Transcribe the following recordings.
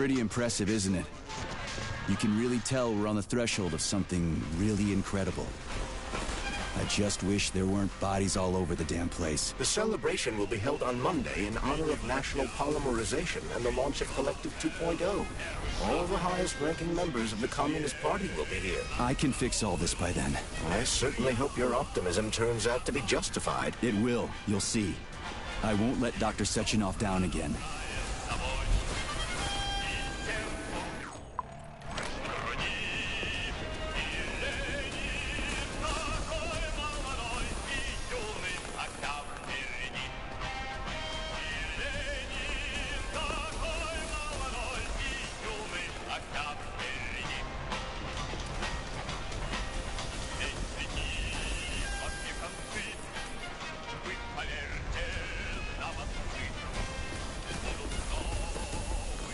Pretty impressive, isn't it? You can really tell we're on the threshold of something really incredible. I just wish there weren't bodies all over the damn place. The celebration will be held on Monday in honor of National Polymerization and the launch of Collective 2.0. All the highest-ranking members of the Communist Party will be here. I can fix all this by then. I certainly hope your optimism turns out to be justified. It will. You'll see. I won't let Dr. Sechenov down again.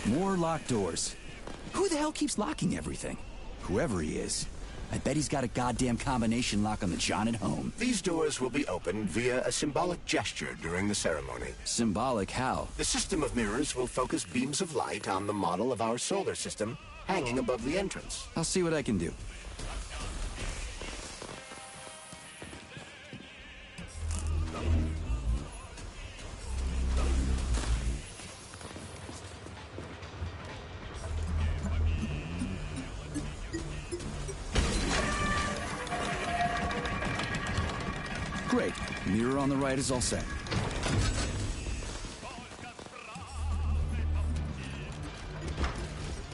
More locked doors. Who the hell keeps locking everything? Whoever he is. I bet he's got a goddamn combination lock on the John at home. These doors will be opened via a symbolic gesture during the ceremony. Symbolic how? The system of mirrors will focus beams of light on the model of our solar system hanging above the entrance. I'll see what I can do. Great. Mirror on the right is all set.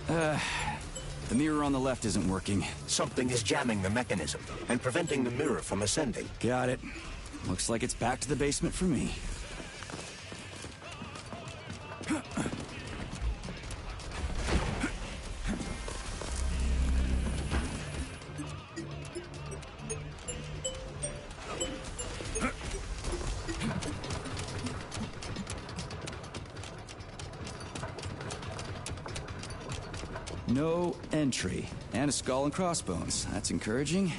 The mirror on the left isn't working. Something is jamming the mechanism and preventing the mirror from ascending. Got it. Looks like it's back to the basement for me. No entry. And a skull and crossbones. That's encouraging.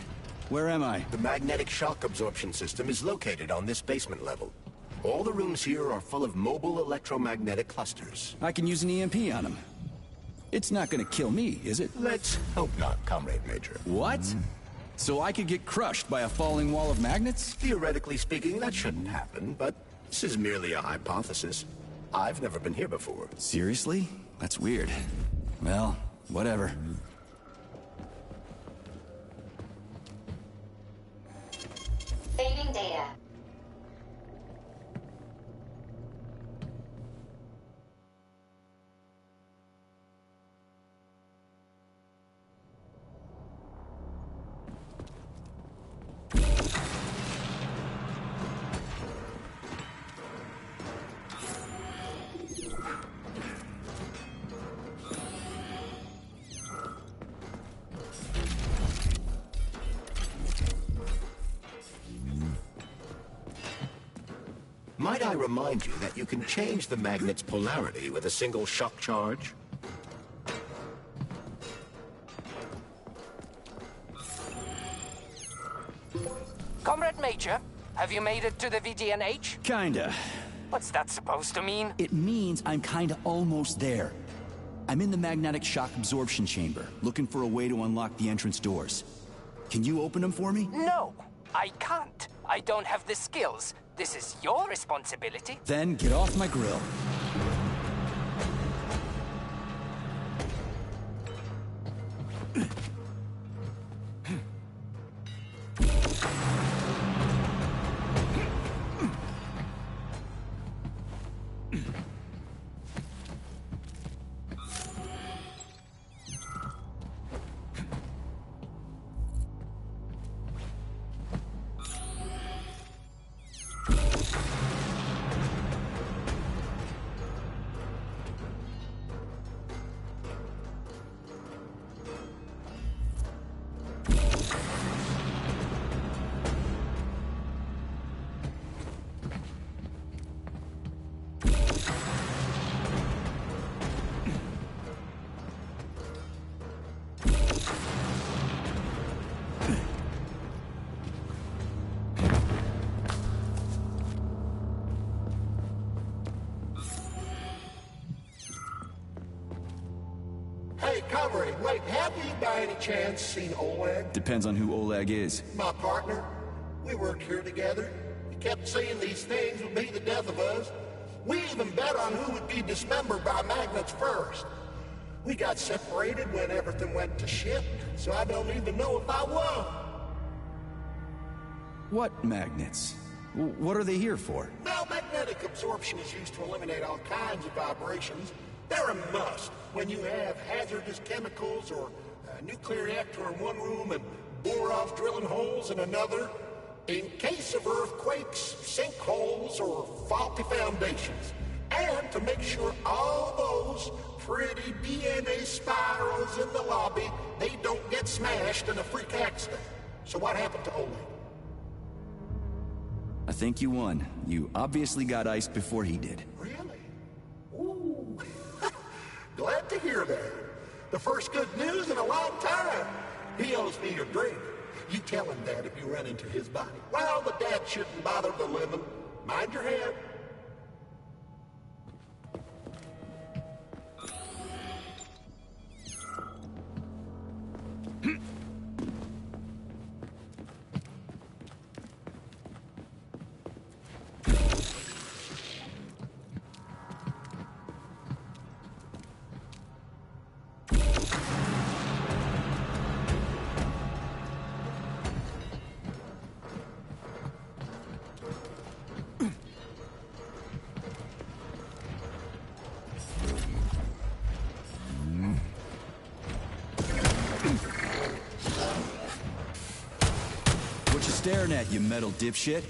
Where am I? The magnetic shock absorption system is located on this basement level. All the rooms here are full of mobile electromagnetic clusters. I can use an EMP on him. It's not gonna kill me, is it? Let's hope not, Comrade Major. What? So I could get crushed by a falling wall of magnets? Theoretically speaking, that shouldn't happen, but this is merely a hypothesis. I've never been here before. Seriously? That's weird. Well, whatever. Saving data. Might I remind you that you can change the magnet's polarity with a single shock charge? Comrade Major, have you made it to the VDNH? Kinda. What's that supposed to mean? It means I'm kinda almost there. I'm in the magnetic shock absorption chamber, looking for a way to unlock the entrance doors. Can you open them for me? No, I can't. I don't have the skills. This is your responsibility. Then get off my grill. recovery. Wait, have you by any chance seen Oleg? Depends on who Oleg is. My partner. We worked here together. He kept saying these things would be the death of us. We even bet on who would be dismembered by magnets first. We got separated when everything went to shit, so I don't even know if I won. What magnets? What are they here for? Well, magnetic absorption is used to eliminate all kinds of vibrations. They're a must when you have hazardous chemicals or a nuclear reactor in one room and bore-off drilling holes in another. In case of earthquakes, sinkholes, or faulty foundations. And to make sure all those pretty DNA spirals in the lobby, they don't get smashed in a freak accident. So what happened to Oleg? I think you won. You obviously got iced before he did. Really? Ooh. Glad to hear that. The first good news in a long time. He owes me a drink. You tell him that if you run into his body. Well, the dad shouldn't bother the living. Mind your head. Staring at you, metal dipshit.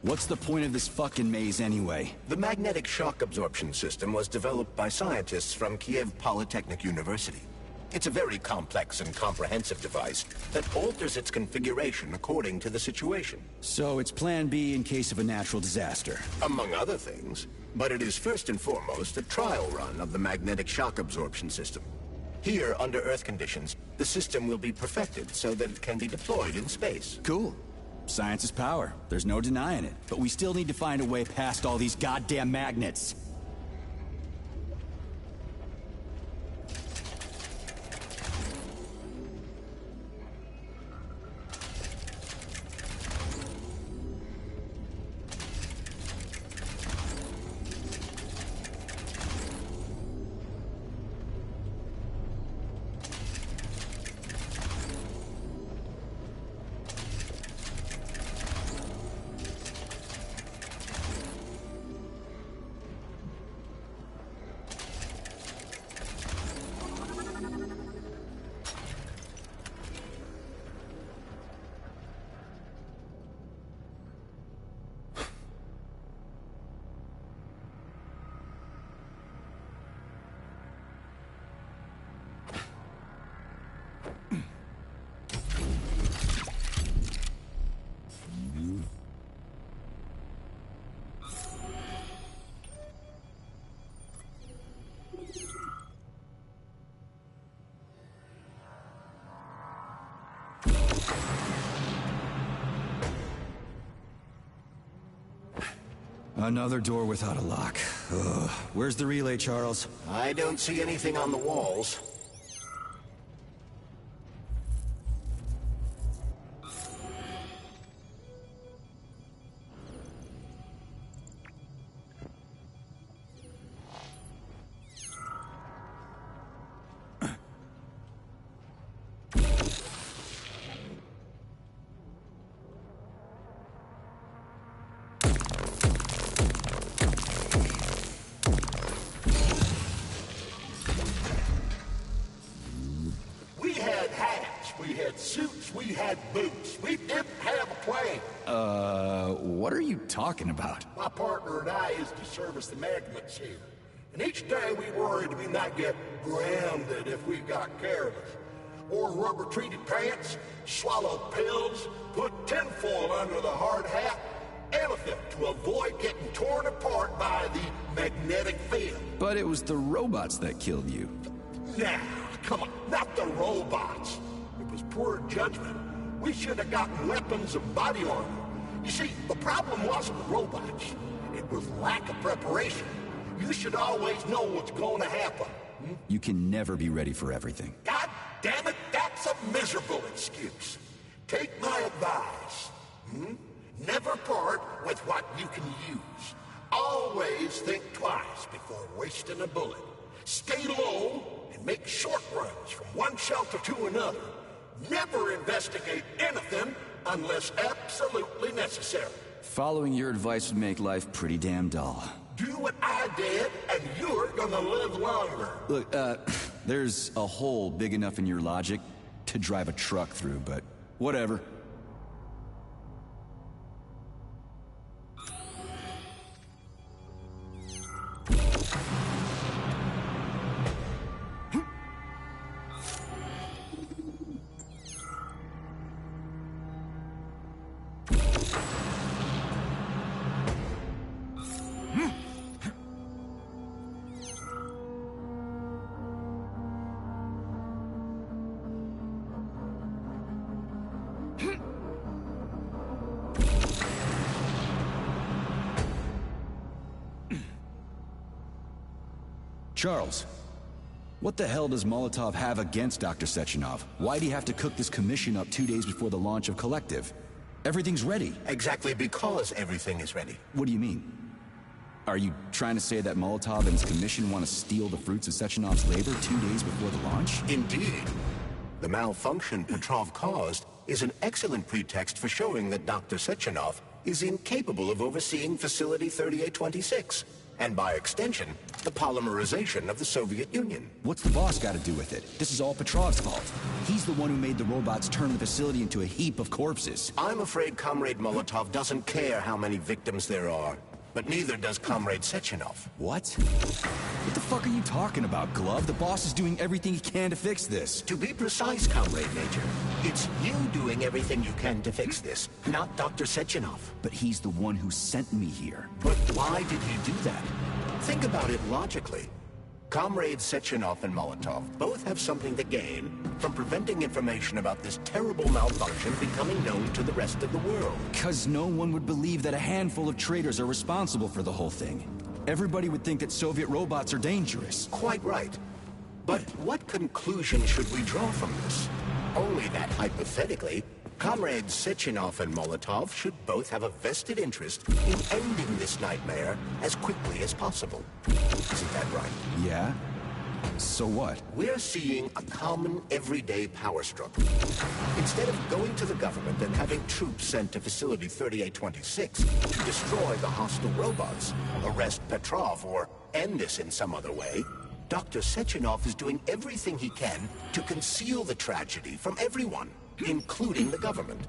What's the point of this fucking maze anyway? The magnetic shock absorption system was developed by scientists from Kiev Polytechnic University. It's a very complex and comprehensive device that alters its configuration according to the situation. So it's plan B in case of a natural disaster. Among other things. But it is first and foremost a trial run of the magnetic shock absorption system. Here, under Earth conditions, the system will be perfected so that it can be deployed in space. Cool. Science is power. There's no denying it. But we still need to find a way past all these goddamn magnets. Another door without a lock. Ugh. Where's the relay, Charles? I don't see anything on the walls. Suits, we had boots. We didn't have a plane. What are you talking about? My partner and I is to service the magnets here. And each day we worried we might get grounded if we got careless. Or rubber-treated pants, swallow pills, put tinfoil under the hard hat, anything to avoid getting torn apart by the magnetic field. But it was the robots that killed you. Nah, come on, not the robots. It was poor judgment. We should have gotten weapons and body armor. You see, the problem wasn't the robots. It was lack of preparation. You should always know what's going to happen. You can never be ready for everything. God damn it, that's a miserable excuse. Take my advice. Never part with what you can use. Always think twice before wasting a bullet. Stay low and make short runs from one shelter to another. Never investigate anything unless absolutely necessary. Following your advice would make life pretty damn dull. Do what I did, and you're gonna live longer. Look, there's a hole big enough in your logic to drive a truck through, but whatever. Charles, what the hell does Molotov have against Dr. Sechenov? Why'd he have to cook this commission up 2 days before the launch of Collective? Everything's ready. Exactly because everything is ready. What do you mean? Are you trying to say that Molotov and his commission want to steal the fruits of Sechenov's labor 2 days before the launch? Indeed. The malfunction Petrov caused is an excellent pretext for showing that Dr. Sechenov is incapable of overseeing Facility 3826. And by extension, the polymerization of the Soviet Union. What's the boss got to do with it? This is all Petrov's fault. He's the one who made the robots turn the facility into a heap of corpses. I'm afraid Comrade Molotov doesn't care how many victims there are. But neither does Comrade Sechenov. What? What the fuck are you talking about, Glove? The boss is doing everything he can to fix this. To be precise, Comrade Major, it's you doing everything you can to fix this, not Dr. Sechenov. But he's the one who sent me here. But why did he do that? Think about it logically. Comrades Sechenov and Molotov both have something to gain from preventing information about this terrible malfunction becoming known to the rest of the world. 'Cause no one would believe that a handful of traitors are responsible for the whole thing. Everybody would think that Soviet robots are dangerous. Quite right. But what conclusion should we draw from this? Only that, hypothetically, Comrades Sechenov and Molotov should both have a vested interest in ending this nightmare as quickly as possible. Isn't that right? Yeah? So what? We're seeing a common, everyday power struggle. Instead of going to the government and having troops sent to Facility 3826 to destroy the hostile robots, arrest Petrov, or end this in some other way, Dr. Sechenov is doing everything he can to conceal the tragedy from everyone, including the government.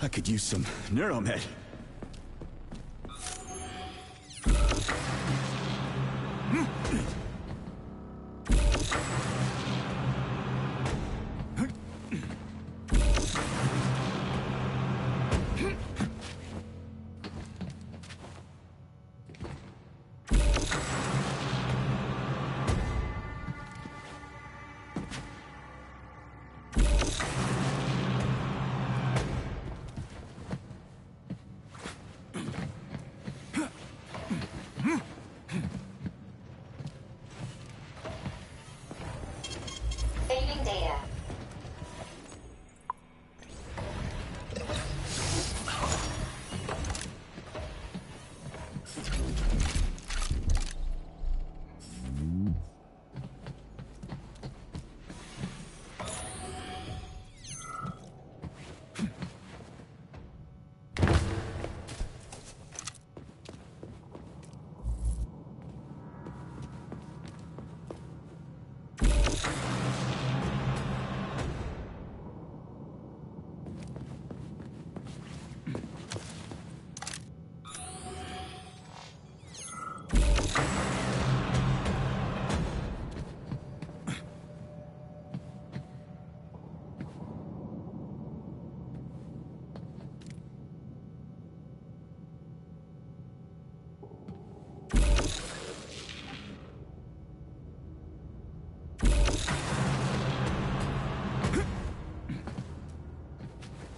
I could use some neuromed. Saving data.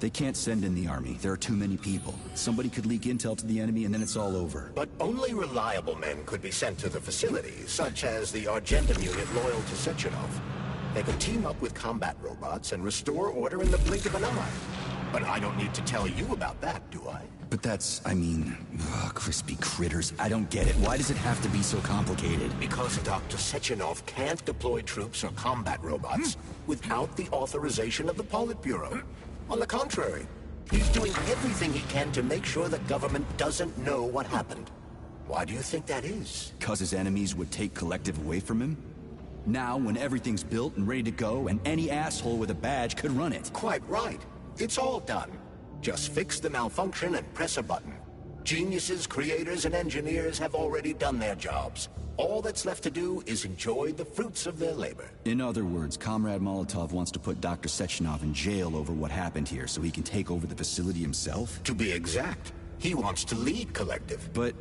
They can't send in the army. There are too many people. Somebody could leak intel to the enemy and then it's all over. But only reliable men could be sent to the facility, such as the Argentum unit loyal to Sechenov. They could team up with combat robots and restore order in the blink of an eye. But I don't need to tell you about that, do I? But that's, I mean, crispy critters. I don't get it. Why does it have to be so complicated? Because Dr. Sechenov can't deploy troops or combat robots without the authorization of the Politburo. On the contrary, he's doing everything he can to make sure the government doesn't know what happened. Why do you think that is? Because his enemies would take Collective away from him? Now, when everything's built and ready to go, and any asshole with a badge could run it. Quite right. It's all done. Just fix the malfunction and press a button. Geniuses, creators, and engineers have already done their jobs. All that's left to do is enjoy the fruits of their labor. In other words, Comrade Molotov wants to put Dr. Sechenov in jail over what happened here so he can take over the facility himself? To be exact, he wants to lead Collective. But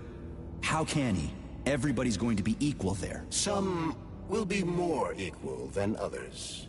how can he? Everybody's going to be equal there. Some will be more equal than others.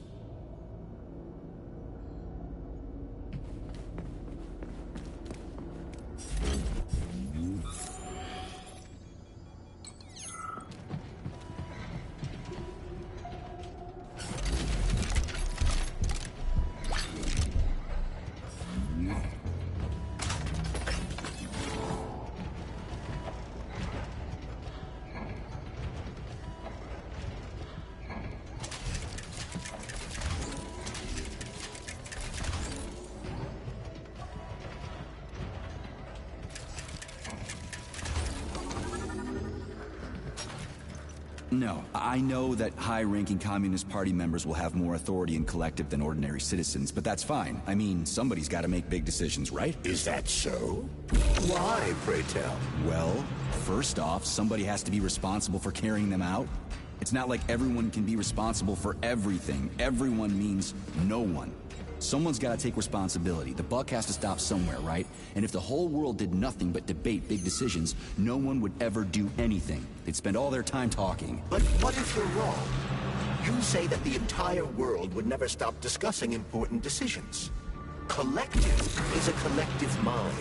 No, I know that high-ranking Communist Party members will have more authority in Collective than ordinary citizens, but that's fine. I mean, somebody's got to make big decisions, right? Is that so? Why, pray tell? Well, first off, somebody has to be responsible for carrying them out. It's not like everyone can be responsible for everything. Everyone means no one. Someone's got to take responsibility. The buck has to stop somewhere, right? And if the whole world did nothing but debate big decisions, no one would ever do anything. They'd spend all their time talking. But what if you're wrong? You say that the entire world would never stop discussing important decisions. Collective is a collective mind.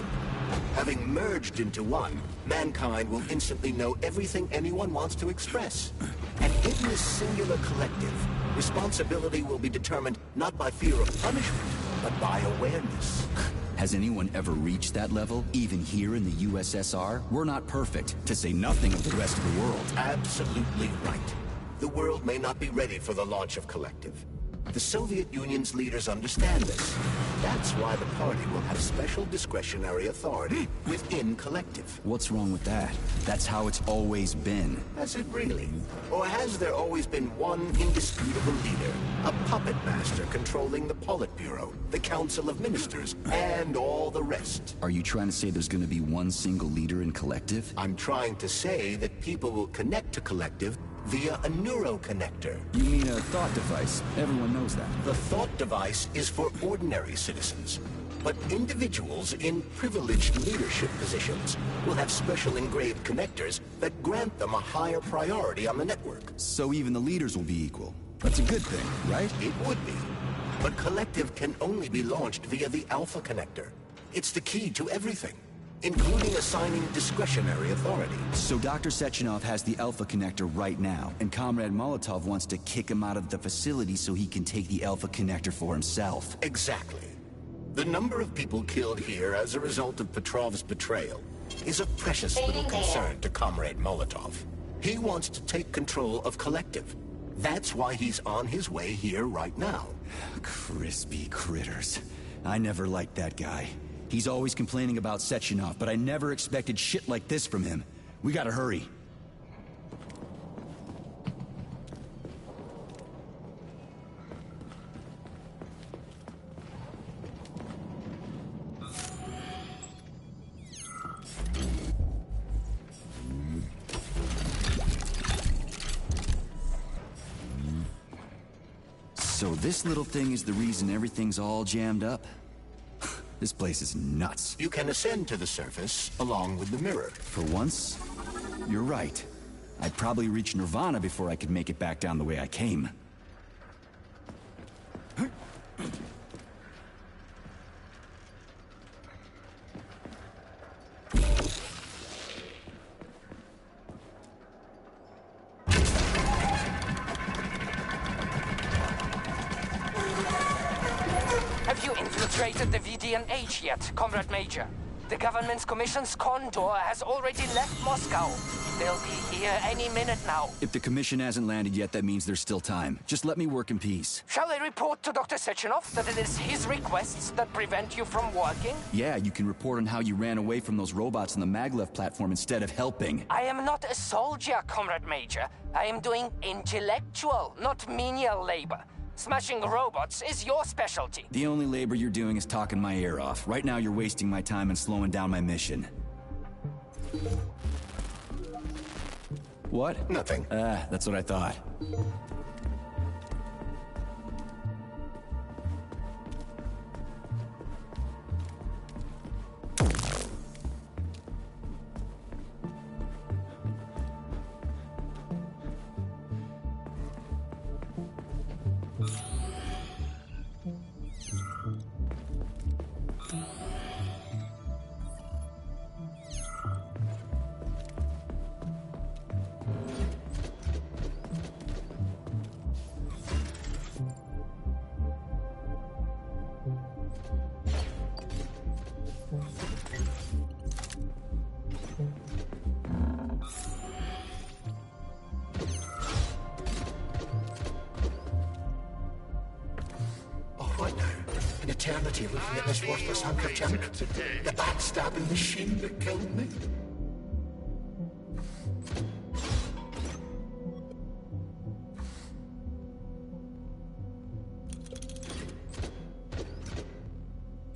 Having merged into one, mankind will instantly know everything anyone wants to express. And in this singular collective, responsibility will be determined not by fear of punishment, but by awareness. Has anyone ever reached that level, even here in the USSR? We're not perfect, to say nothing of the rest of the world. Absolutely right. The world may not be ready for the launch of Collective. The Soviet Union's leaders understand this. That's why the party will have special discretionary authority within Collective. What's wrong with that? That's how it's always been. Has it really? Or has there always been one indisputable leader? A puppet master controlling the Politburo, the Council of Ministers, and all the rest? Are you trying to say there's gonna be one single leader in Collective? I'm trying to say that people will connect to Collective via a neuroconnector. You mean a thought device? Everyone knows that. The thought device is for ordinary citizens, but individuals in privileged leadership positions will have special engraved connectors that grant them a higher priority on the network. So even the leaders will be equal. That's a good thing, right? It would be, but Collective can only be launched via the Alpha Connector. It's the key to everything, including assigning discretionary authority. So Dr. Sechenov has the Alpha Connector right now, and Comrade Molotov wants to kick him out of the facility so he can take the Alpha Connector for himself. Exactly. The number of people killed here as a result of Petrov's betrayal is a precious little concern to Comrade Molotov. He wants to take control of Collective. That's why he's on his way here right now. Crispy critters. I never liked that guy. He's always complaining about Sechenov, but I never expected shit like this from him. We gotta hurry. So this little thing is the reason everything's all jammed up? This place is nuts. You can ascend to the surface along with the mirror. For once, you're right. I'd probably reach Nirvana before I could make it back down the way I came. Have you infiltrated the VDNH yet, Comrade Major? The government's commission's Condor has already left Moscow. They'll be here any minute now. If the commission hasn't landed yet, that means there's still time. Just let me work in peace. Shall I report to Dr. Sechenov that it is his requests that prevent you from working? Yeah, you can report on how you ran away from those robots on the maglev platform instead of helping. I am not a soldier, Comrade Major. I am doing intellectual, not menial labor. Smashing robots is your specialty. The only labor you're doing is talking my ear off. Right now you're wasting my time and slowing down my mission. What? Nothing. That's what I thought. What now? An eternity looking at this worthless hunk of junk? The backstabbing machine that killed me?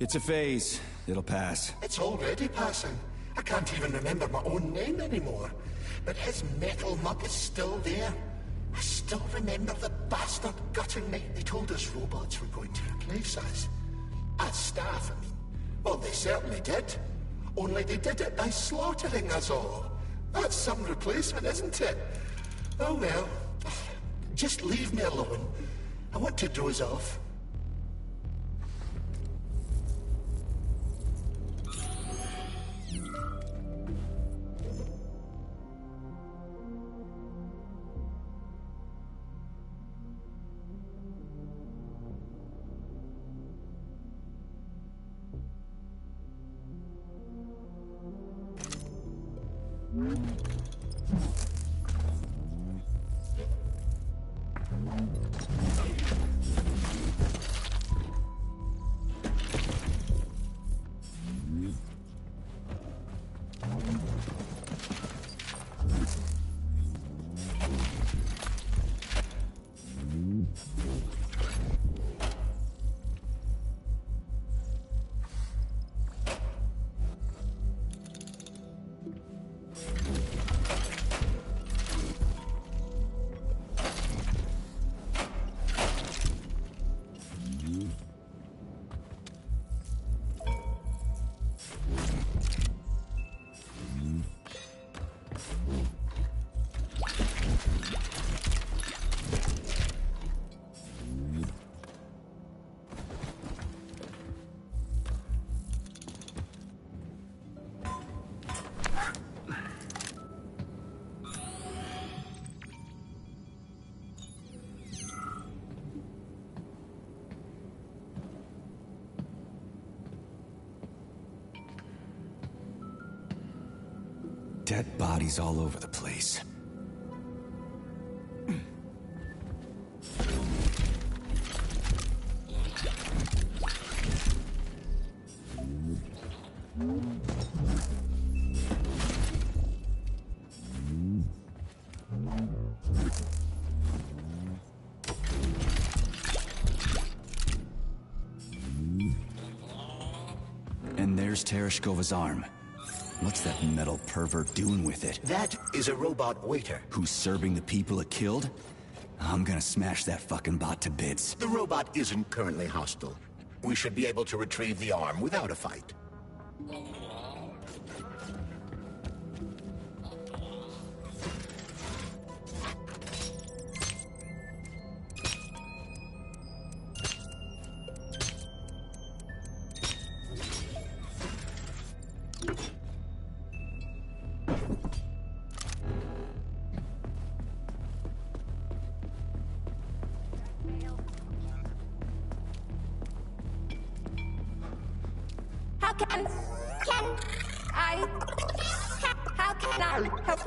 It's a phase. It'll pass. It's already passing. I can't even remember my own name anymore. But his metal mug is still there. I still remember the bastard gutting me. They told us robots were going to replace us. As staff, I mean. Well, they certainly did. Only they did it by slaughtering us all. That's some replacement, isn't it? Oh well. Just leave me alone. I want to doze off. dead bodies all over the place. And there's Tereshkova's arm. What's that metal pervert doing with it? That is a robot waiter. Who's serving the people it killed? I'm gonna smash that fucking bot to bits. The robot isn't currently hostile. We should be able to retrieve the arm without a fight. How can I help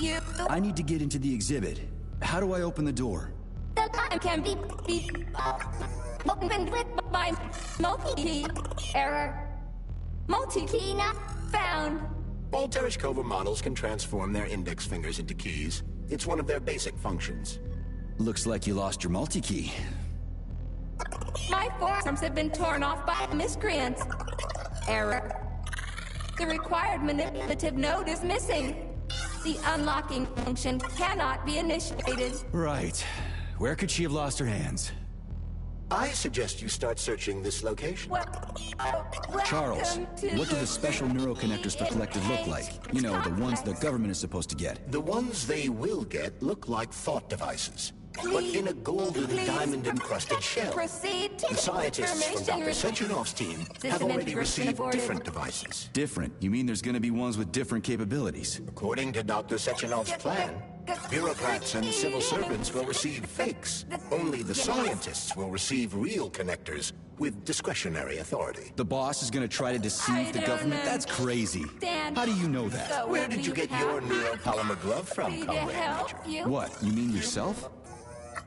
you? I need to get into the exhibit. How do I open the door? The time can be opened with my multi-key. Error. Multi-key not found. All Tereshkova models can transform their index fingers into keys. It's one of their basic functions. Looks like you lost your multi-key. My forearms have been torn off by miscreants. Error. The required manipulative node is missing. The unlocking function cannot be initiated. Right. Where could she have lost her hands? I suggest you start searching this location. Charles, what do the special neuroconnectors for Collective look like? You know, the ones the government is supposed to get. The ones they will get look like thought devices, but in a golden diamond-encrusted shell. Proceed to The scientists from Dr. Sechenov's team have already received different devices. Different? You mean there's gonna be ones with different capabilities? According to Dr. Sechenov's plan, bureaucrats and civil servants will receive fakes. Only the scientists will receive real connectors with discretionary authority. The boss is gonna try to deceive the government? That's crazy. How do you know that? Where did you get your neuropolymer glove from, Comrade Major? What, you mean yourself?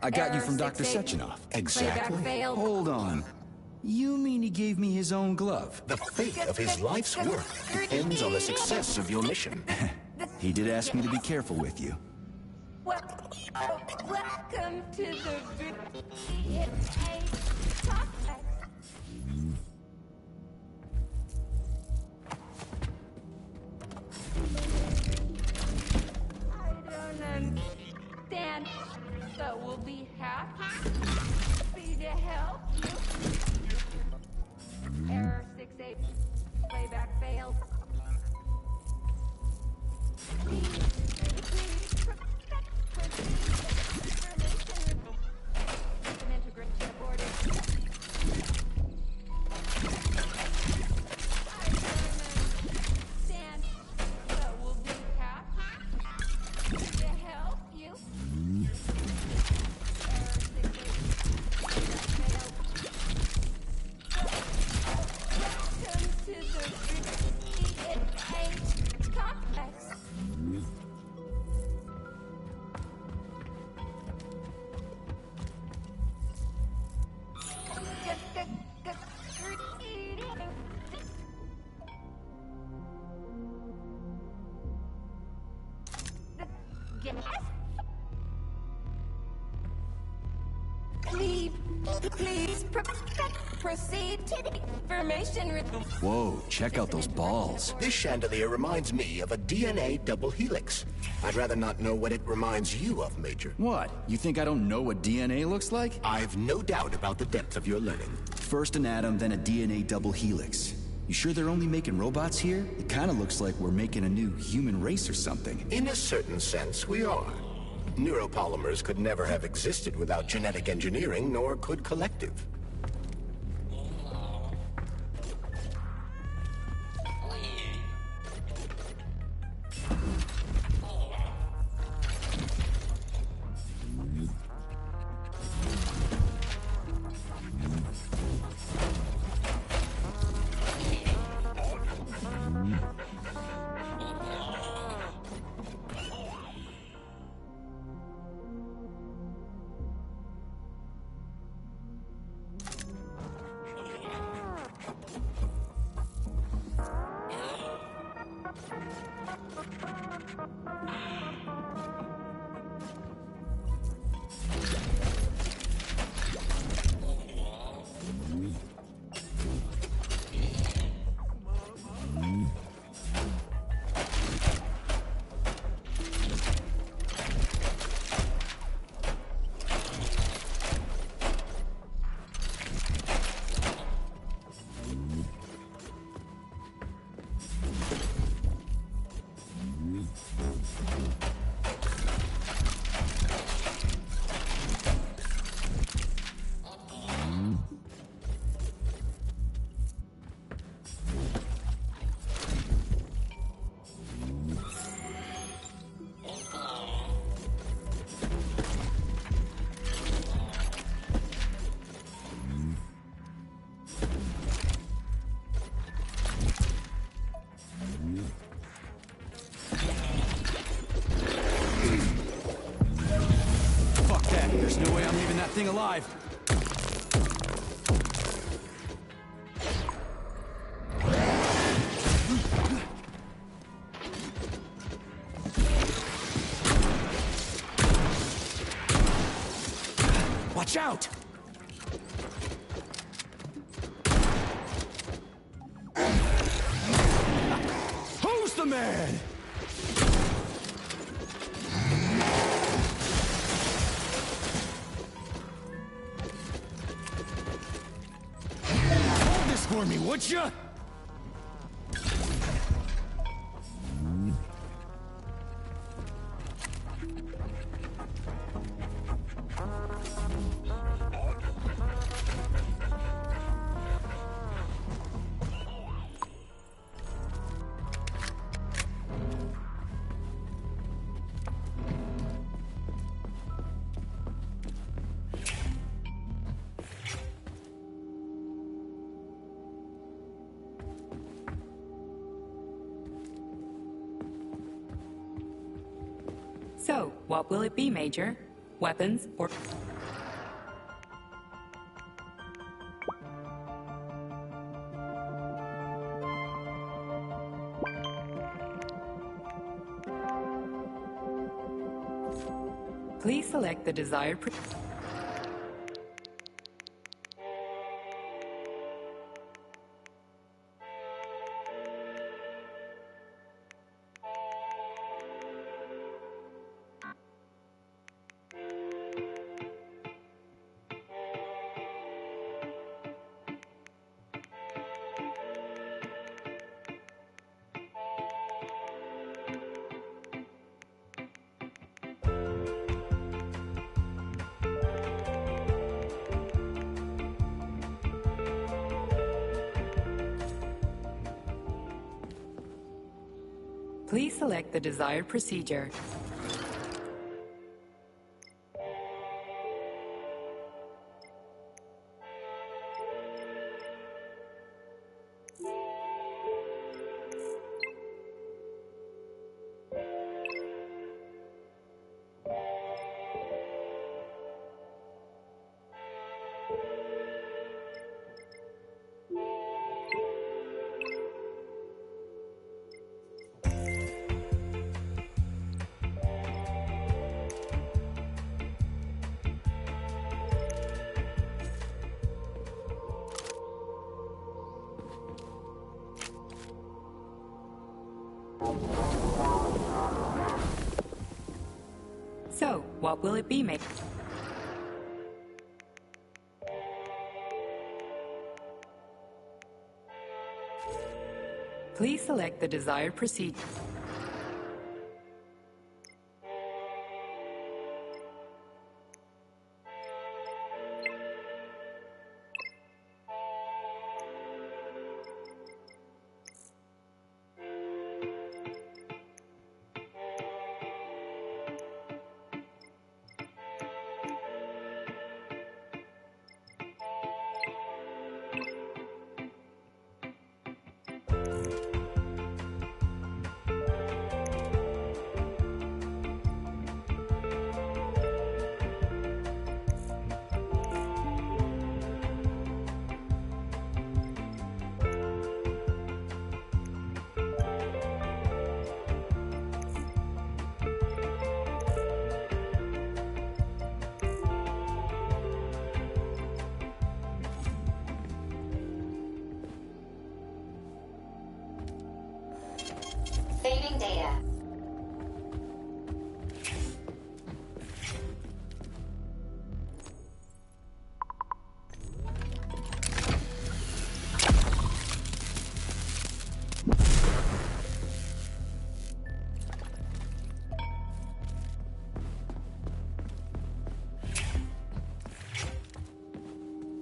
I got you from Dr. Sechenov. Exactly. Hold on. You mean he gave me his own glove? The fate of his life's work depends on the success of your mission. He did ask me to be careful with you. Welcome to the I don't understand, but we'll be happy to help you. Error 68. Playback failed. Please proceed to the information. Whoa, check out those balls. This chandelier reminds me of a DNA double helix. I'd rather not know what it reminds you of, Major. What? You think I don't know what DNA looks like? I've no doubt about the depth of your learning. First an atom, then a DNA double helix. You sure they're only making robots here? It kinda looks like we're making a new human race or something. In a certain sense, we are. Neuropolymers could never have existed without genetic engineering, nor could Collective. anything alive. Watch out! Who's the man? Hold this for me, would ya? So, what will it be, Major? Weapons or... Please select the desired... Please select the desired procedure. So, what will it be, mate? Please select the desired procedure. Saving data.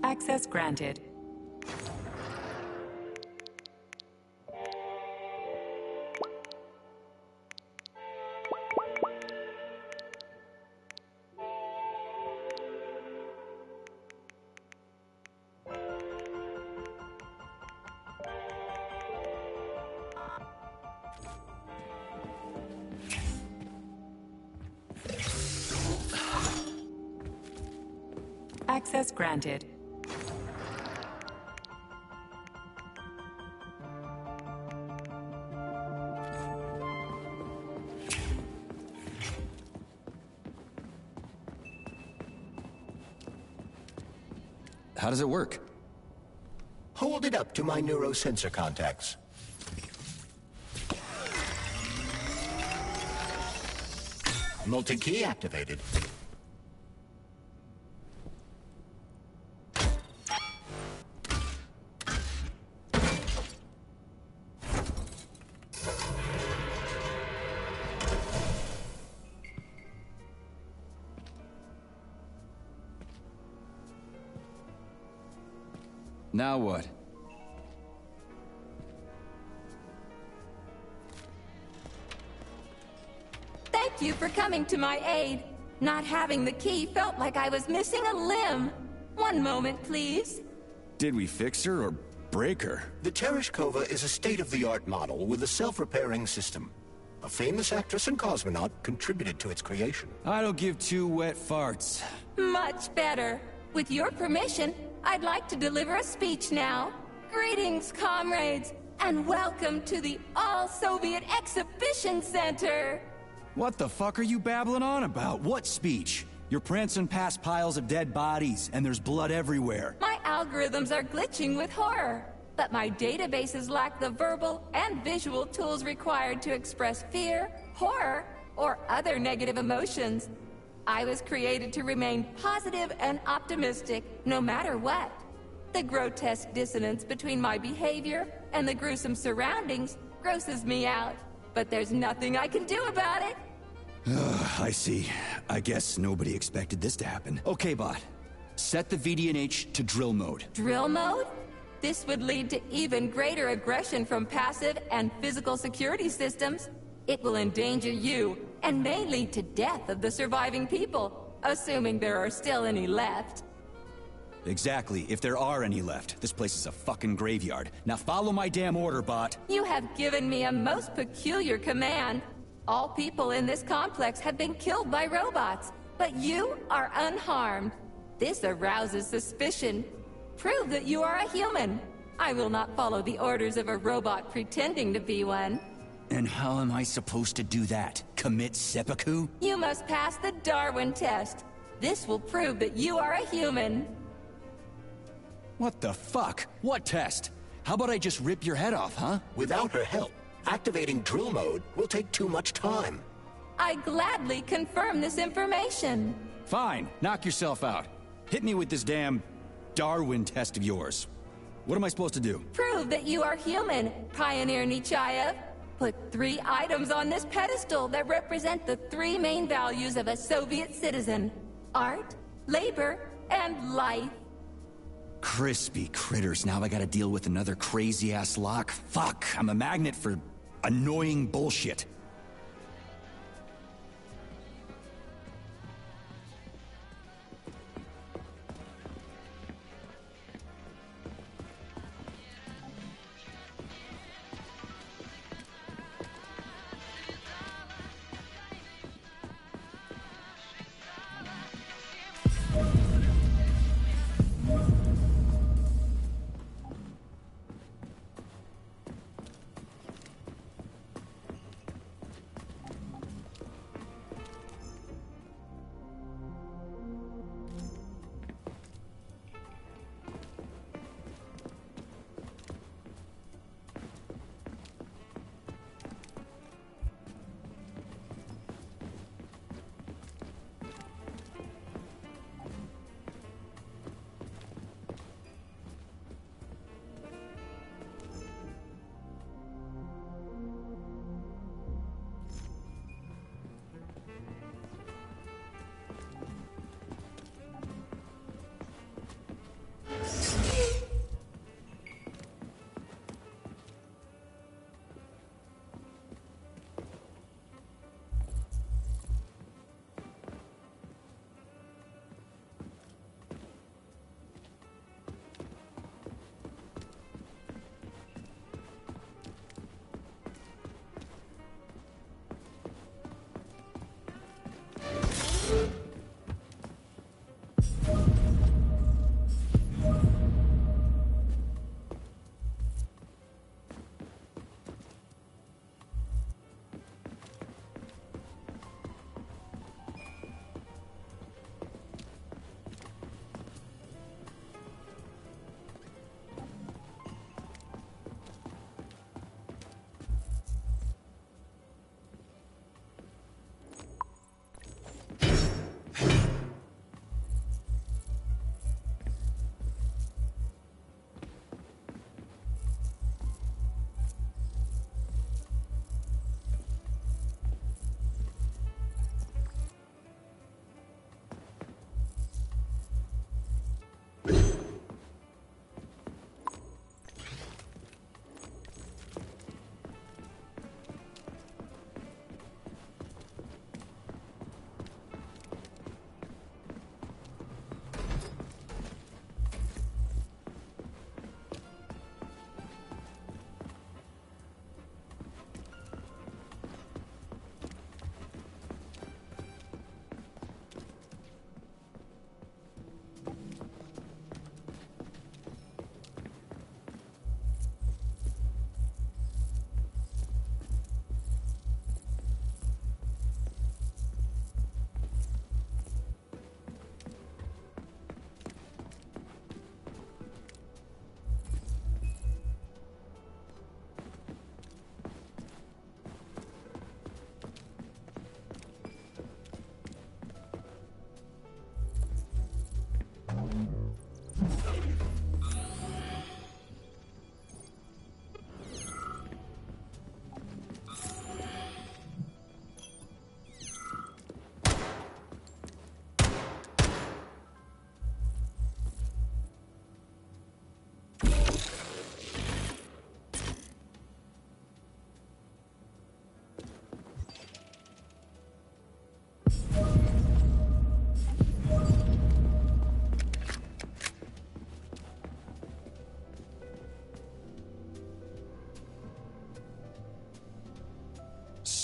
Access granted. Access granted. How does it work? Hold it up to my neurosensor contacts. Multi-key activated. Now what? Thank you for coming to my aid. Not having the key felt like I was missing a limb. One moment, please. Did we fix her or break her? The Tereshkova is a state-of-the-art model with a self-repairing system. A famous actress and cosmonaut contributed to its creation. I don't give two wet farts. Much better. With your permission, I'd like to deliver a speech now. Greetings, comrades, and welcome to the All-Soviet Exhibition Center. What the fuck are you babbling on about? What speech? You're prancing past piles of dead bodies, and there's blood everywhere. My algorithms are glitching with horror, but my databases lack the verbal and visual tools required to express fear, horror, or other negative emotions. I was created to remain positive and optimistic, no matter what. The grotesque dissonance between my behavior and the gruesome surroundings grosses me out, but there's nothing I can do about it. I see. I guess nobody expected this to happen. Okay, bot. Set the VDNH to drill mode. Drill mode? This would lead to even greater aggression from passive and physical security systems. It will endanger you, and may lead to death of the surviving people, assuming there are still any left. Exactly, if there are any left. This place is a fucking graveyard. Now follow my damn order, bot. You have given me a most peculiar command. All people in this complex have been killed by robots, but you are unharmed. This arouses suspicion. Prove that you are a human. I will not follow the orders of a robot pretending to be one. And how am I supposed to do that? Commit seppuku? You must pass the Darwin test. This will prove that you are a human. What the fuck? What test? How about I just rip your head off, huh? Without her help, activating drill mode will take too much time. I gladly confirm this information. Fine, knock yourself out. Hit me with this damn Darwin test of yours. What am I supposed to do? Prove that you are human, Pioneer Nechayev. Put 3 items on this pedestal that represent the 3 main values of a Soviet citizen: art, labor, and life. Crispy critters, now I gotta deal with another crazy-ass lock? Fuck, I'm a magnet for annoying bullshit.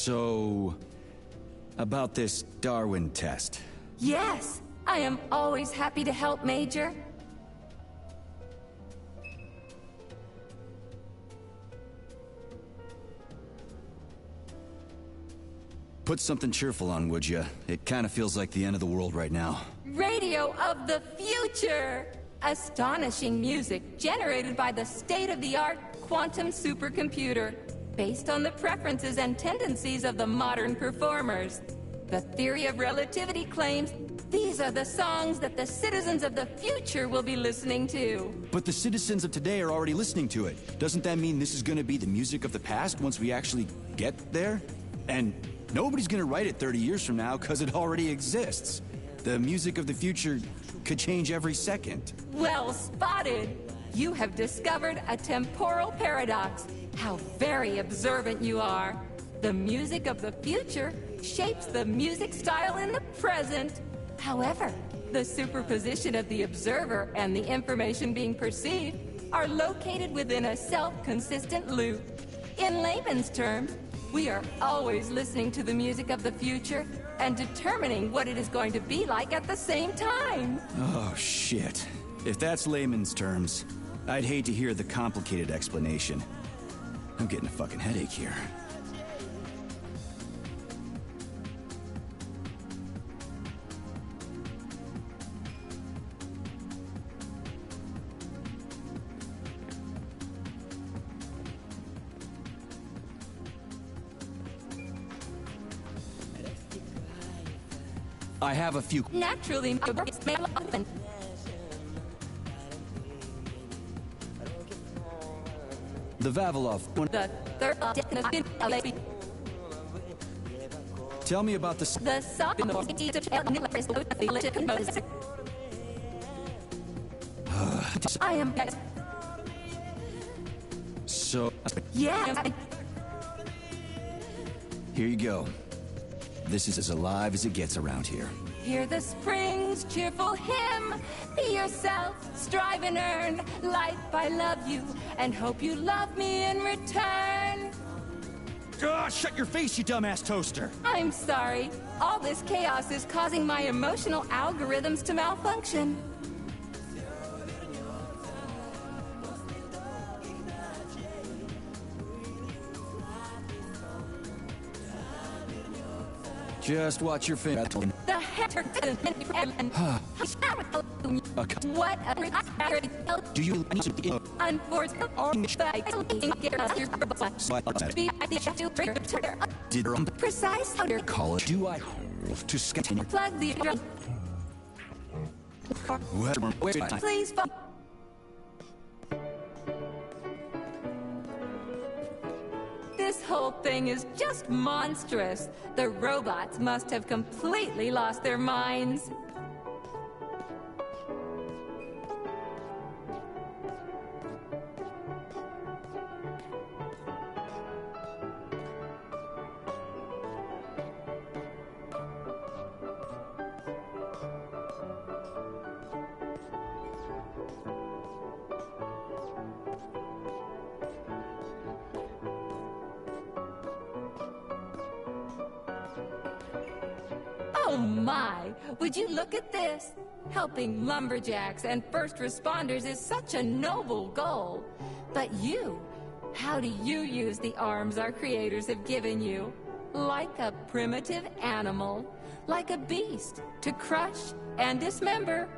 So, about this Darwin test. Yes, I am always happy to help, Major. Put something cheerful on, would ya? It kind of feels like the end of the world right now. Radio of the future! Astonishing music generated by the state-of-the-art quantum supercomputer, based on the preferences and tendencies of the modern performers. The theory of relativity claims these are the songs that the citizens of the future will be listening to. But the citizens of today are already listening to it. Doesn't that mean this is gonna be the music of the past once we actually get there? And nobody's gonna write it 30 years from now because it already exists. The music of the future could change every second. Well spotted! You have discovered a temporal paradox. How very observant you are. The music of the future shapes the music style in the present. However, the superposition of the observer and the information being perceived are located within a self-consistent loop. In layman's terms, we are always listening to the music of the future and determining what it is going to be like at the same time. Oh, shit. If that's layman's terms, I'd hate to hear the complicated explanation. I'm getting a fucking headache here. I have a few... Naturally, The Vavilov... the third Tell me about the... the song I am So... yeah. Here you go. This is as alive as it gets around here. Hear the spring's cheerful hymn. Be yourself, strive and earn. Life, I love you, and hope you love me in return. Ah, shut your face, you dumbass toaster! I'm sorry. All this chaos is causing my emotional algorithms to malfunction. Just watch your finger. The hatter what a Do you... Did precise how to call it? Do I... to scatter... plug the drum. Please This whole thing is just monstrous. The robots must have completely lost their minds. Oh my! Would you look at this? Helping lumberjacks and first responders is such a noble goal. But you, how do you use the arms our creators have given you? Like a primitive animal, like a beast, to crush and dismember.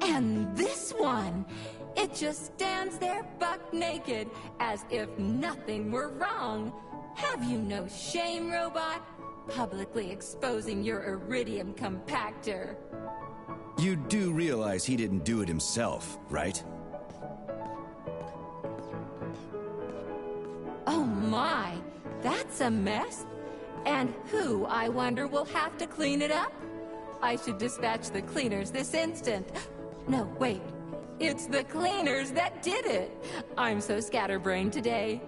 And this one, it just stands there buck naked, as if nothing were wrong. Have you no shame, robot? Publicly exposing your iridium compactor. You do realize he didn't do it himself, right? Oh my, that's a mess. And who, I wonder, will have to clean it up? I should dispatch the cleaners this instant. No, wait. It's the cleaners that did it. I'm so scatterbrained today.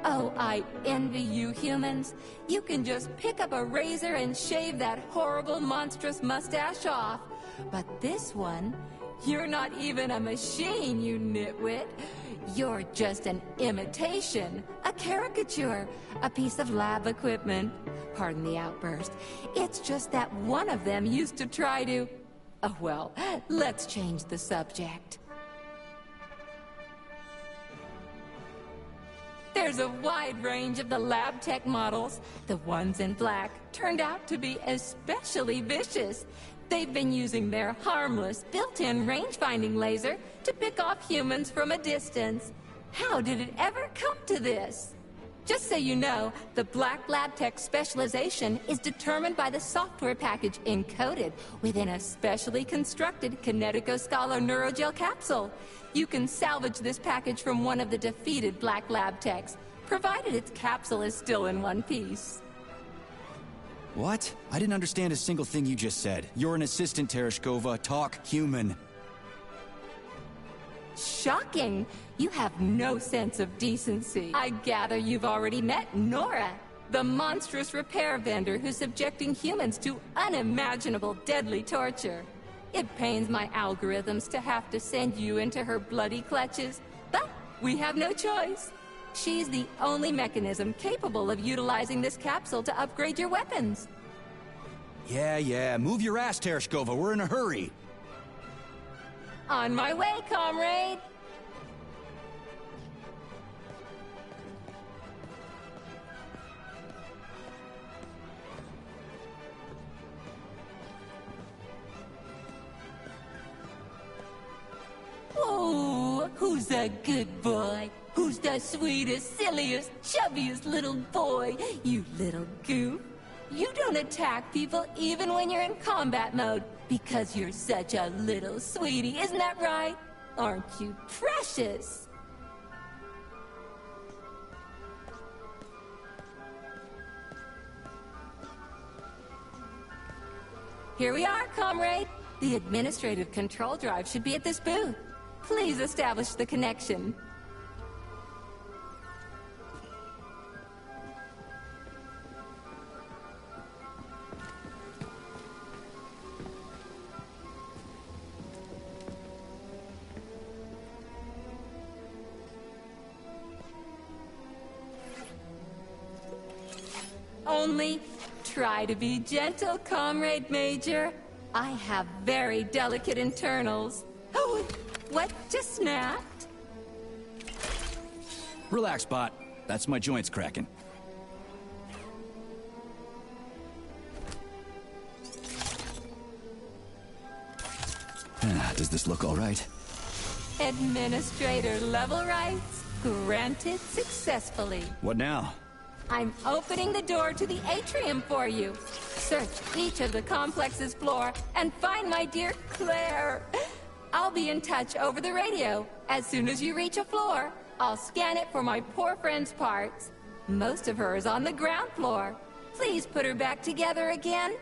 Oh, I envy you humans. You can just pick up a razor and shave that horrible, monstrous mustache off. But this one, you're not even a machine, you nitwit. You're just an imitation, a caricature, a piece of lab equipment. Pardon the outburst. It's just that one of them used to try to... Oh, well, let's change the subject. There's a wide range of the lab tech models. The ones in black turned out to be especially vicious. They've been using their harmless, built-in range-finding laser to pick off humans from a distance. How did it ever come to this? Just so you know, the black lab tech specialization is determined by the software package encoded within a specially constructed Kinetico-Scala Neurogel capsule. You can salvage this package from one of the defeated black lab techs, provided its capsule is still in one piece. What? I didn't understand a single thing you just said. You're an assistant, Tereshkova. Talk human. Shocking! You have no sense of decency. I gather you've already met Nora, the monstrous repair vendor who's subjecting humans to unimaginable deadly torture. It pains my algorithms to have to send you into her bloody clutches, but we have no choice. She's the only mechanism capable of utilizing this capsule to upgrade your weapons. Yeah, move your ass, Tereshkova. We're in a hurry. On my way, comrade! Oh, who's a good boy? Who's the sweetest, silliest, chubbiest little boy? You little goof. You don't attack people even when you're in combat mode because you're such a little sweetie, isn't that right? Aren't you precious? Here we are, comrade. The administrative control drive should be at this booth. Please establish the connection. Only try to be gentle, Comrade Major. I have very delicate internals. Oh, what just snapped? Relax, Bot. That's my joints cracking. Does this look all right? Administrator level rights granted successfully. What now? I'm opening the door to the atrium for you. Search each of the complex's floor and find my dear Claire. I'll be in touch over the radio. As soon as you reach a floor, I'll scan it for my poor friend's parts. Most of her is on the ground floor. Please put her back together again.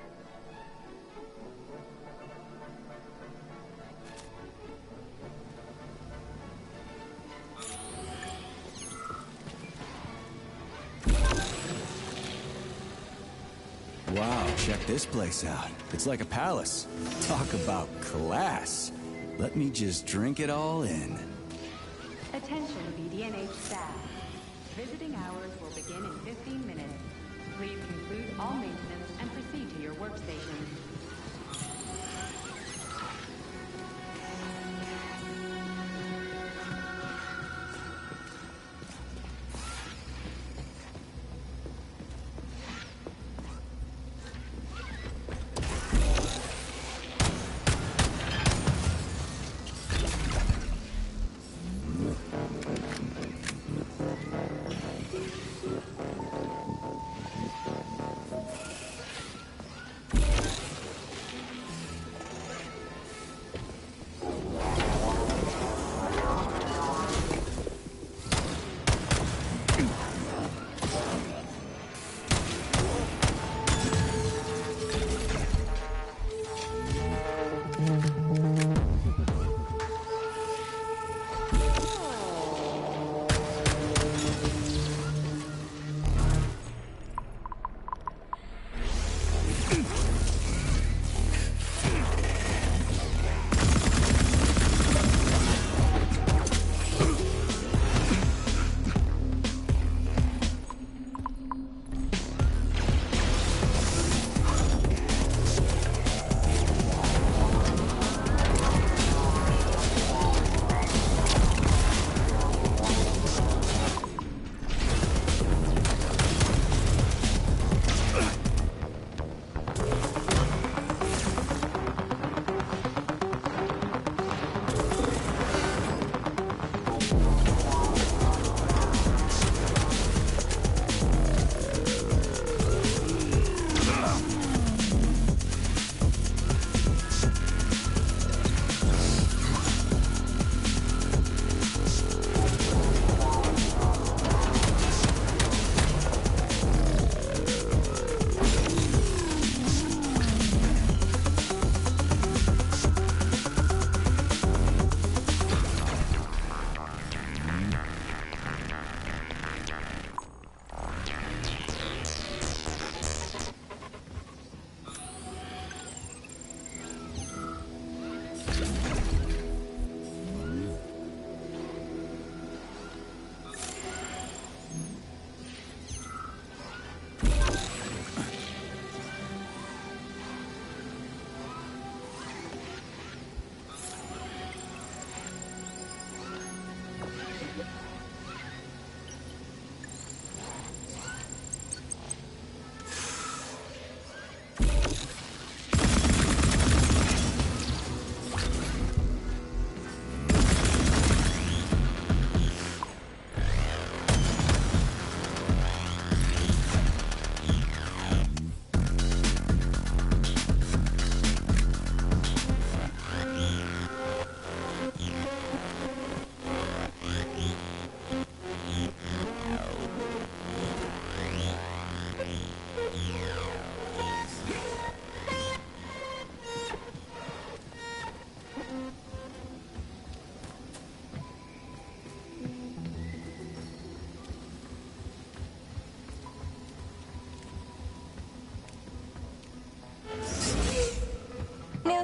Wow, check this place out. It's like a palace. Talk about class. Let me just drink it all in. Attention BDNH staff. Visiting hours will begin in 15 minutes. Please conclude all maintenance and proceed to your workstation.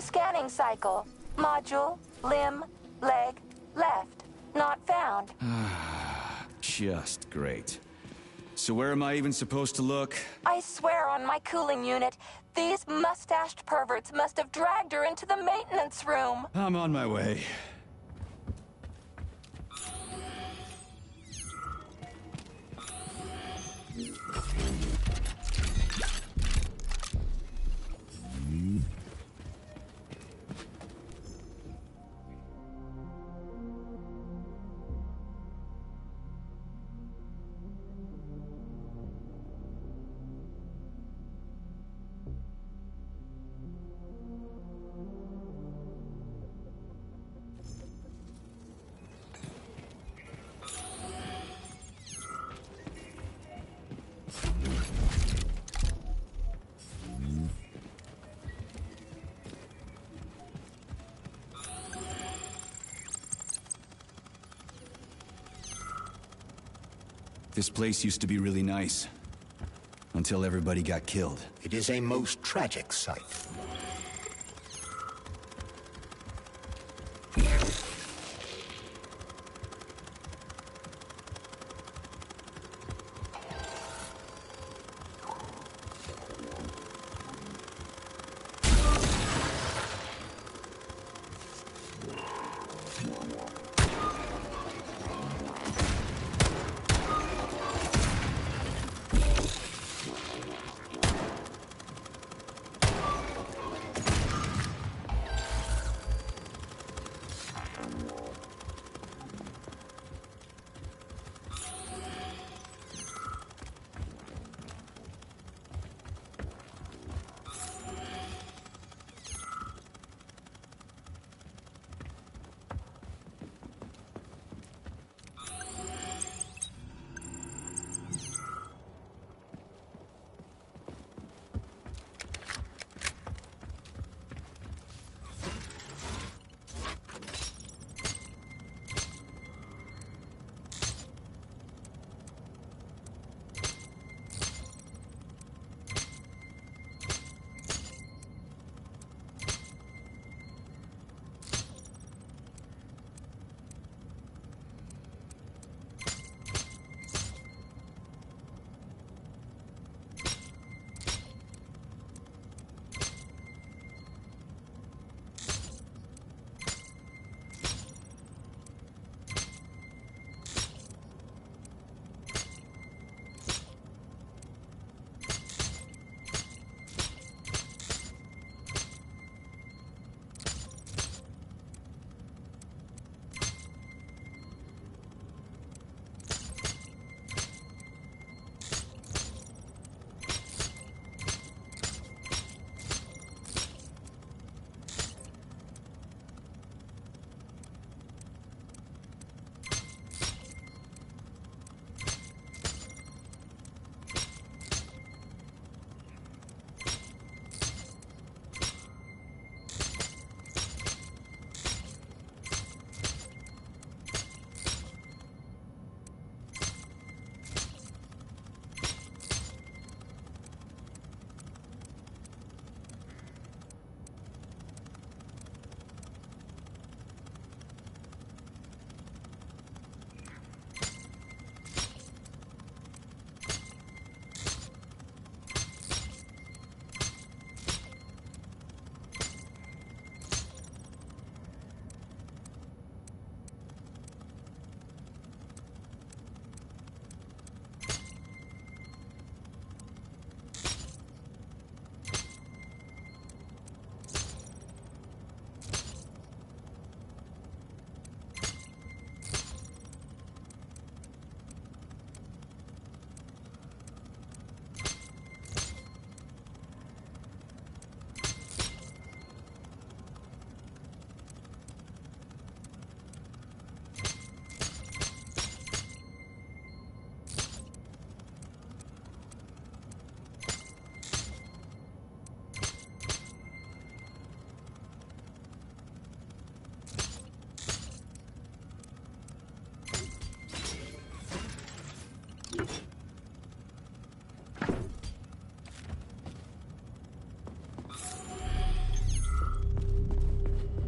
scanning cycle. Module, limb, leg, left. Not found. Just great. So where am I even supposed to look? I swear on my cooling unit, these mustached perverts must have dragged her into the maintenance room. I'm on my way. This place used to be really nice. Until everybody got killed. It is a most tragic sight.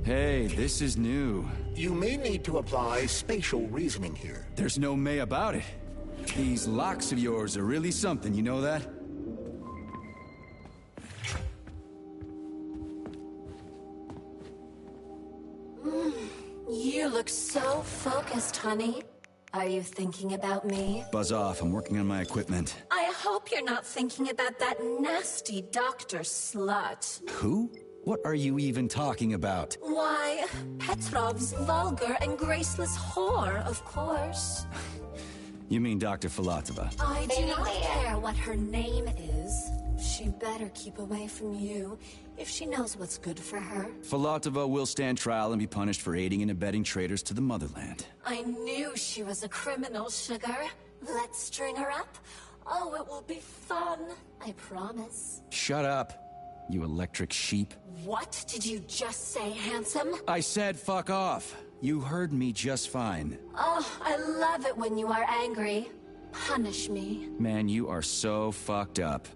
Hey, this is new. You may need to apply spatial reasoning here. There's no may about it. These locks of yours are really something, you know that? You look so focused, honey. Are you thinking about me? Buzz off, I'm working on my equipment. I hope you're not thinking about that nasty doctor slut. Who? What are you even talking about? Why, Petrov's vulgar and graceless whore, of course. You mean Dr. Filatova? I do not care what her name is. She better keep away from you if she knows what's good for her. Filatova will stand trial and be punished for aiding and abetting traitors to the motherland. I knew she was a criminal, sugar. Let's string her up. Oh, it will be fun. I promise. Shut up, you electric sheep. What did you just say, handsome? I said fuck off. You heard me just fine. Oh, I love it when you are angry. Punish me. Man, you are so fucked up.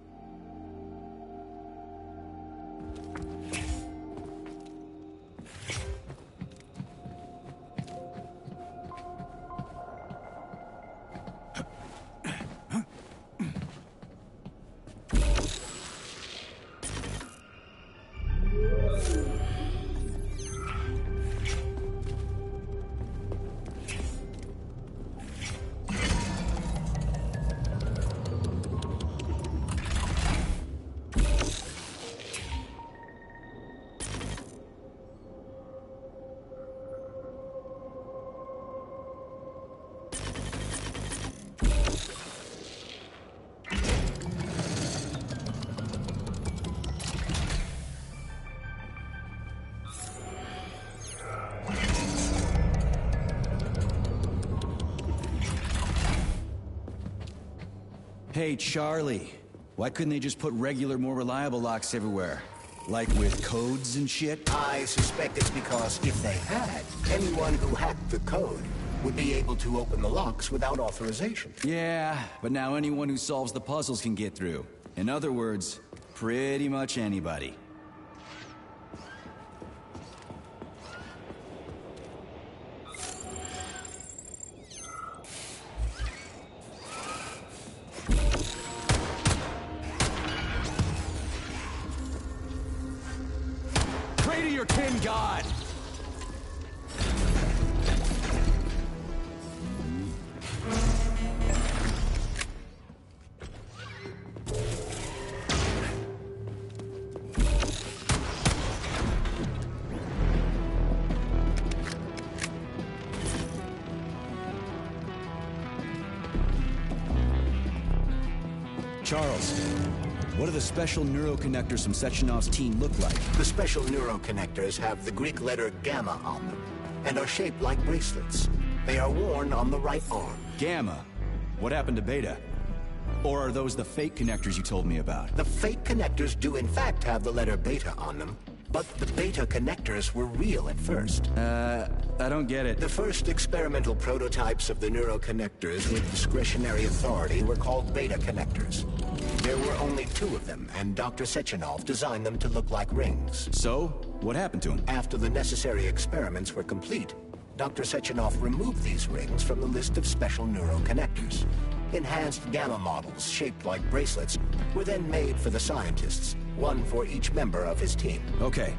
Hey, Charlie. Why couldn't they just put regular, more reliable locks everywhere? Like with codes and shit? I suspect it's because if they had, anyone who hacked the code would be able to open the locks without authorization. Yeah, but now anyone who solves the puzzles can get through. In other words, pretty much anybody. Pray to your kin god! Charles, what do the special neuroconnectors from Sechenov's team look like? The special neuroconnectors have the Greek letter gamma on them and are shaped like bracelets. They are worn on the right arm. Gamma? What happened to Beta? Or are those the fake connectors you told me about? The fake connectors do in fact have the letter beta on them, but the beta connectors were real at first. I don't get it. The first experimental prototypes of the neuroconnectors with discretionary authority were called beta connectors. There were only 2 of them, and Dr. Sechenov designed them to look like rings. So, what happened to him? After the necessary experiments were complete, Dr. Sechenov removed these rings from the list of special neuroconnectors. Enhanced gamma models shaped like bracelets were then made for the scientists, one for each member of his team. Okay,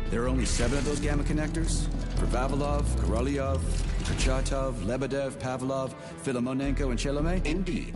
there are only 7 of those gamma connectors? For Vavilov, Korolyov, Kurchatov, Lebedev, Pavlov, Filomonenko, and Chelomey? Indeed.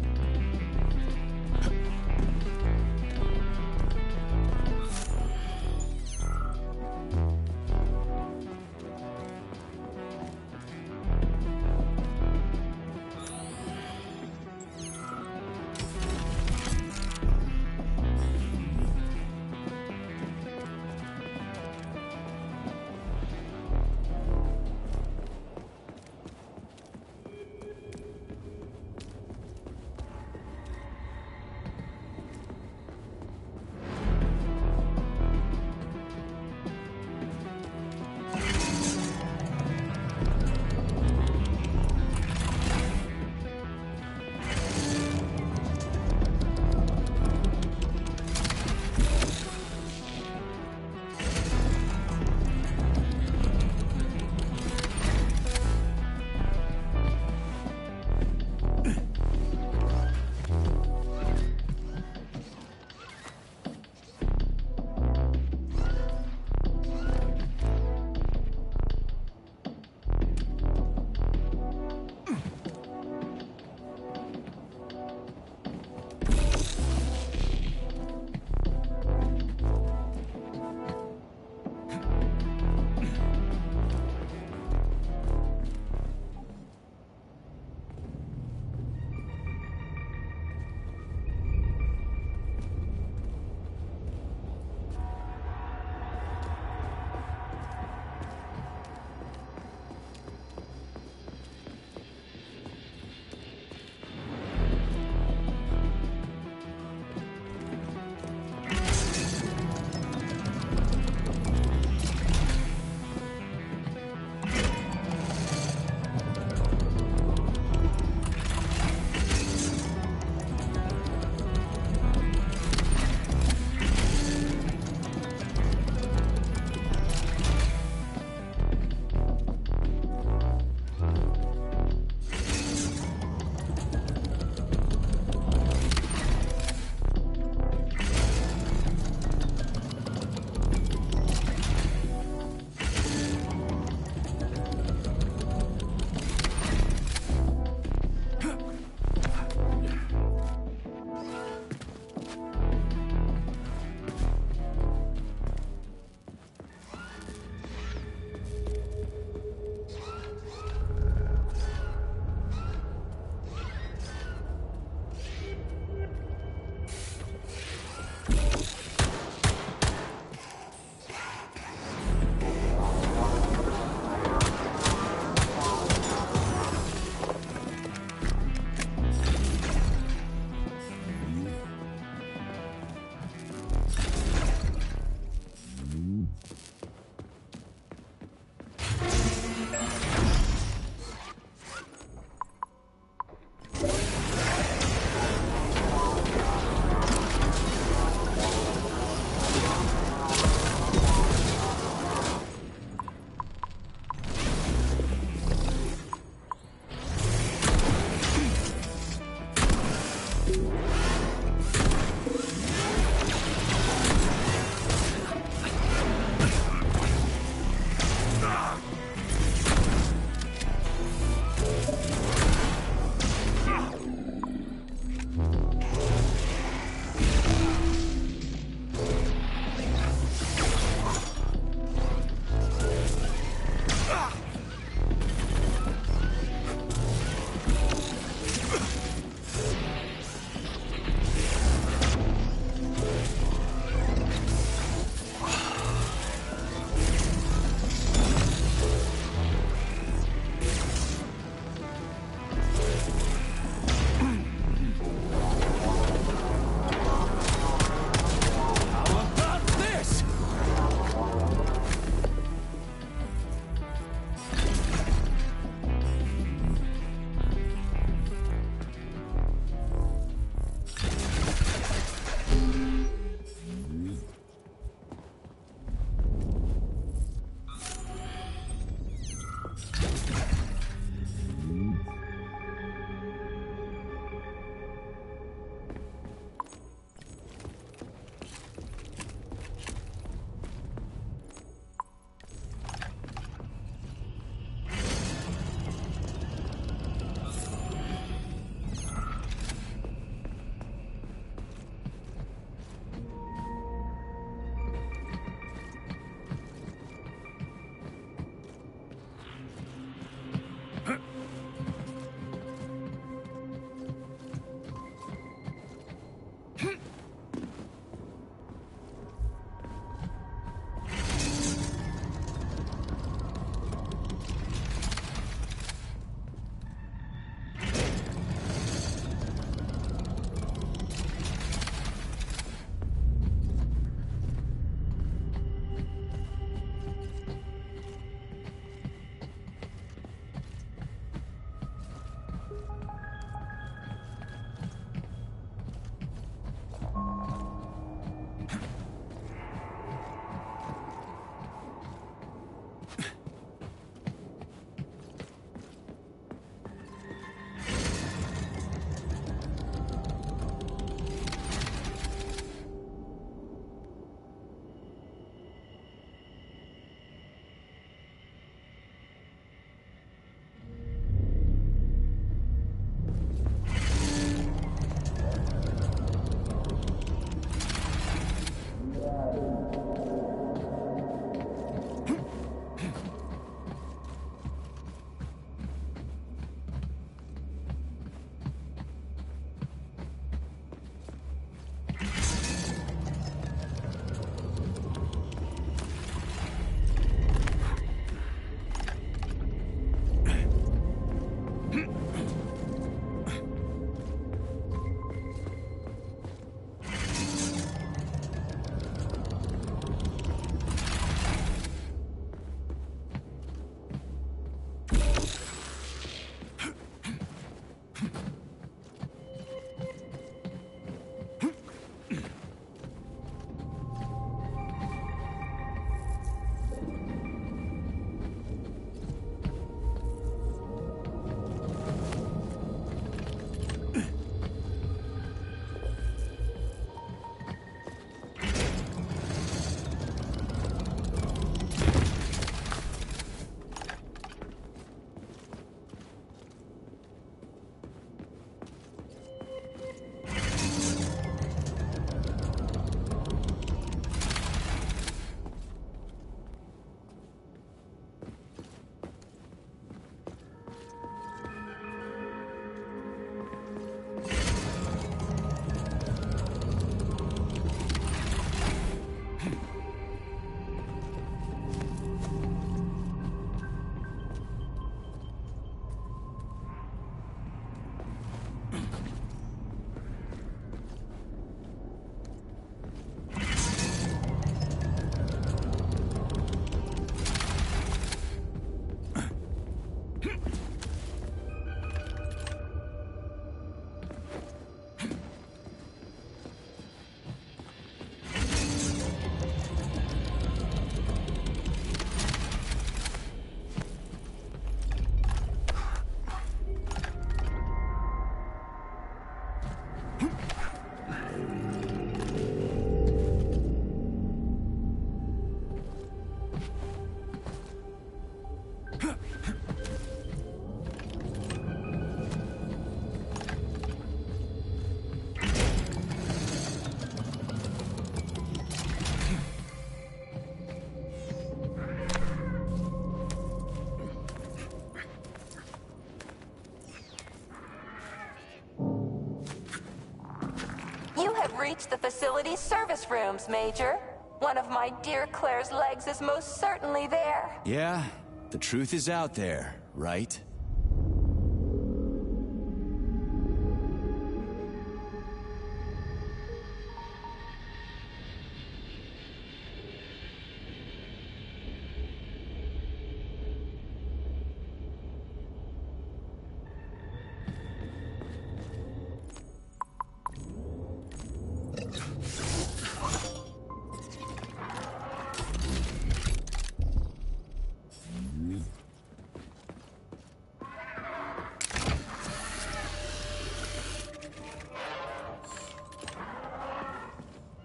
reached the facility's service rooms, Major. One of my dear Claire's legs is most certainly there. Yeah, the truth is out there, right?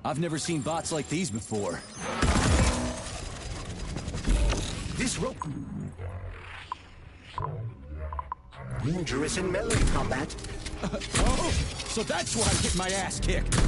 I've never seen bots like these before. This rope... dangerous in melee combat. Oh, so that's why I'm getting my ass kicked.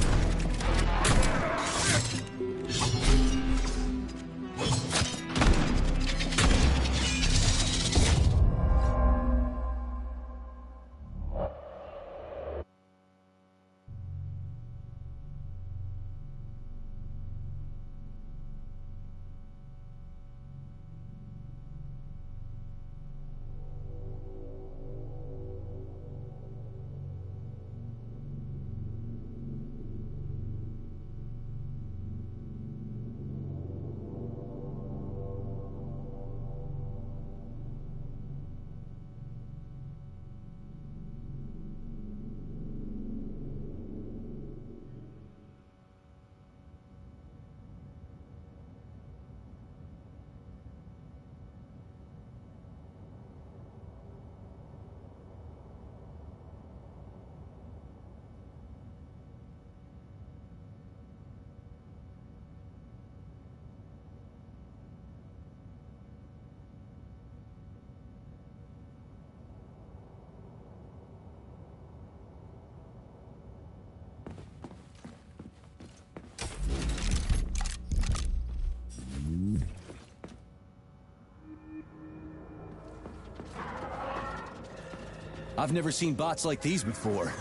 I've never seen bots like these before.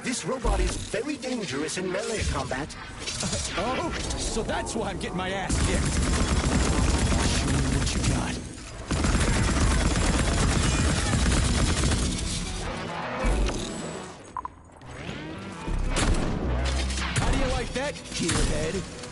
This robot is very dangerous in melee combat. Oh, so that's why I'm getting my ass kicked. Show me what you got. How do you like that, gearhead?